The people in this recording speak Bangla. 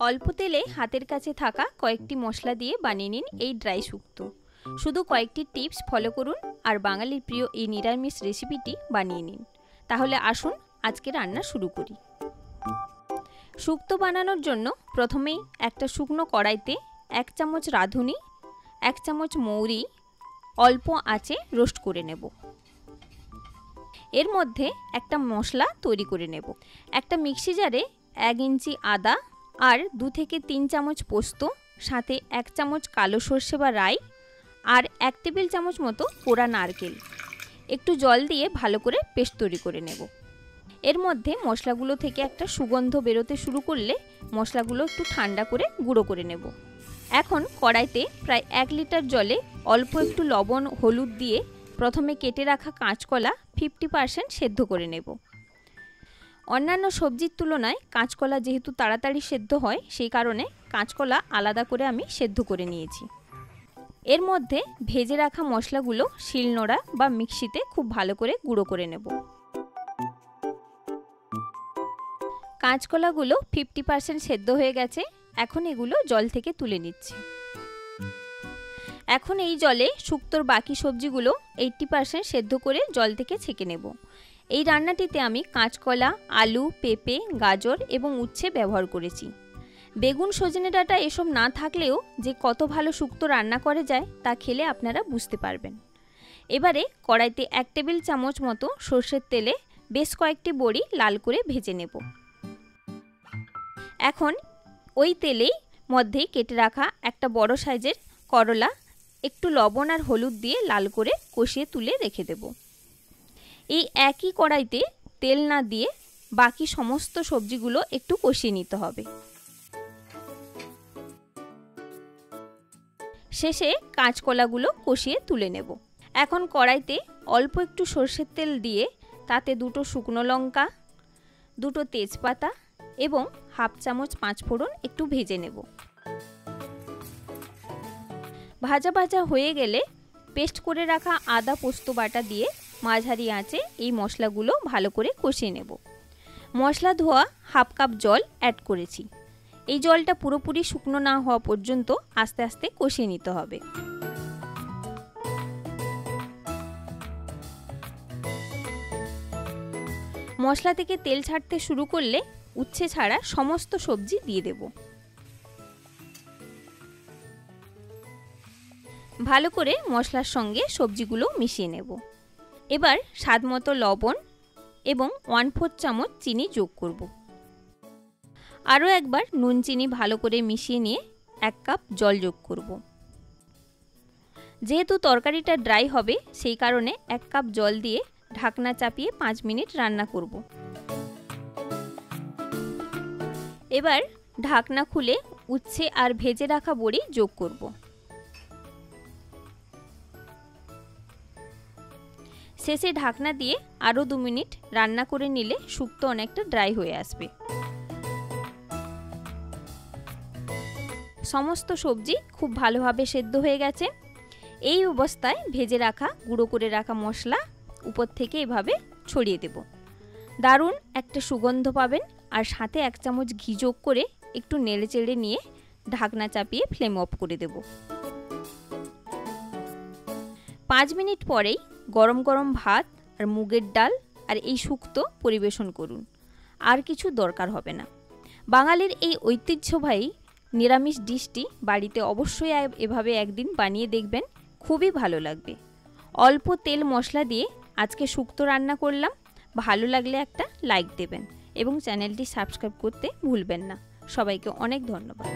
অল্প তেলে হাতের কাছে থাকা কয়েকটি মশলা দিয়ে বানিয়ে নিন এই ড্রাই শুক্তো। শুধু কয়েকটি টিপস ফলো করুন আর বাঙালির প্রিয় এই নিরামিষ রেসিপিটি বানিয়ে নিন। তাহলে আসুন আজকে রান্না শুরু করি। শুক্তো বানানোর জন্য প্রথমেই একটা শুকনো কড়াইতে 1 চামচ রাঁধুনি, 1 চামচ মৌরি অল্প আঁচে রোস্ট করে নেব। এর মধ্যে একটা মশলা তৈরি করে নেব। একটা মিক্সি জারে 1 ইঞ্চি আদা আর 2 থেকে 3 চামচ পোস্ত, সাথে 1 চামচ কালো সর্ষে বা রাই আর 1 টেবিল চামচ মতো কোড়া নারকেল একটু জল দিয়ে ভালো করে পেস্ট তৈরি করে নেব। এর মধ্যে মশলাগুলো থেকে একটা সুগন্ধ বেরোতে শুরু করলে মশলাগুলো একটু ঠান্ডা করে গুঁড়ো করে নেব। এখন কড়াইতে প্রায় 1 লিটার জলে অল্প একটু লবণ হলুদ দিয়ে প্রথমে কেটে রাখা কাঁচকলা 50% সেদ্ধ করে নেব। অন্যান্য সবজির তুলনায় কাঁচকলা যেহেতু তাড়াতাড়ি সেদ্ধ হয়, সেই কারণে কাঁচকলা আলাদা করে আমি সেদ্ধ করে নিয়েছি। এর মধ্যে ভেজে রাখা মশলাগুলো শিলনোড়া বা মিক্সিতে খুব ভালো করে গুঁড়ো করে নেব। কাঁচকলাগুলো 50% সেদ্ধ হয়ে গেছে। এখন এগুলো জল থেকে তুলে নিচ্ছি। এখন এই জলে শুক্তোর বাকি সবজিগুলো 80% সেদ্ধ করে জল থেকে ছেঁকে নেব। এই রান্নাটিতে আমি কাঁচকলা, আলু, পেঁপে, গাজর এবং উচ্ছে ব্যবহার করেছি। বেগুন, সজনে ডাঁটা এসব না থাকলেও যে কত ভালো শুক্তো রান্না করা যায় তা খেলে আপনারা বুঝতে পারবেন। এবারে কড়াইতে 1 টেবিল চামচ মতো সর্ষের তেলে বেশ কয়েকটি বড়ি লাল করে ভেজে নেব। এখন ওই তেলেই মধ্যে কেটে রাখা একটা বড় সাইজের করলা একটু লবণ আর হলুদ দিয়ে লাল করে কষিয়ে তুলে রেখে দেব। এই একই কড়াইতে তেল না দিয়ে বাকি সমস্ত সবজিগুলো একটু কষিয়ে নিতে হবে। শেষে কাঁচকলাগুলো কষিয়ে তুলে নেব। এখন কড়াইতে অল্প একটু সর্ষের তেল দিয়ে তাতে 2টো শুকনো লঙ্কা, 2টো তেজপাতা এবং 1/2 চামচ 5 ফোড়ন একটু ভেজে নেব। ভাজা ভাজা হয়ে গেলে পেস্ট করে রাখা আদা পোস্ত বাটা দিয়ে মাঝারি আঁচে এই মশলাগুলো ভালো করে কষিয়ে নেব। মশলা ধোয়া 1/2 কাপ জল অ্যাড করেছি। এই জলটা পুরোপুরি শুকনো না হওয়া পর্যন্ত আস্তে আস্তে কষিয়ে নিতে হবে। মশলা থেকে তেল ছাড়তে শুরু করলে উচ্ছে ছাড়া সমস্ত সবজি দিয়ে দেব। ভালো করে মশলার সঙ্গে সবজিগুলো মিশিয়ে নেব। এবার স্বাদমতো লবণ এবং 1/4 চামচ চিনি যোগ করব। আরও একবার নুন চিনি ভালো করে মিশিয়ে নিয়ে 1 কাপ জল যোগ করব। যেহেতু তরকারিটা ড্রাই হবে, সেই কারণে 1 কাপ জল দিয়ে ঢাকনা চাপিয়ে 5 মিনিট রান্না করব। এবার ঢাকনা খুলে উচ্ছে আর ভেজে রাখা বড়ি যোগ করব। শেষে ঢাকনা দিয়ে আরও 2 মিনিট রান্না করে নিলে শুক্তো অনেকটা ড্রাই হয়ে আসবে। সমস্ত সবজি খুব ভালোভাবে সেদ্ধ হয়ে গেছে। এই অবস্থায় ভেজে রাখা গুঁড়ো করে রাখা মশলা উপর থেকে এভাবে ছড়িয়ে দেব। দারুণ একটা সুগন্ধ পাবেন। আর সাথে 1 চামচ ঘি যোগ করে একটু নেড়ে চেড়ে নিয়ে ঢাকনা চাপিয়ে ফ্লেম অফ করে দেব। 5 মিনিট পরেই গরম গরম ভাত আর মুগের ডাল আর এই শুক্তো পরিবেশন করুন। আর কিছু দরকার হবে না। বাঙালির এই ঐতিহ্যবাহী নিরামিষ ডিশটি বাড়িতে অবশ্যই এভাবে একদিন বানিয়ে দেখবেন, খুবই ভালো লাগবে। অল্প তেল মশলা দিয়ে আজকে শুক্তো রান্না করলাম। ভালো লাগলে একটা লাইক দেবেন এবং চ্যানেলটি সাবস্ক্রাইব করতে ভুলবেন না। সবাইকে অনেক ধন্যবাদ।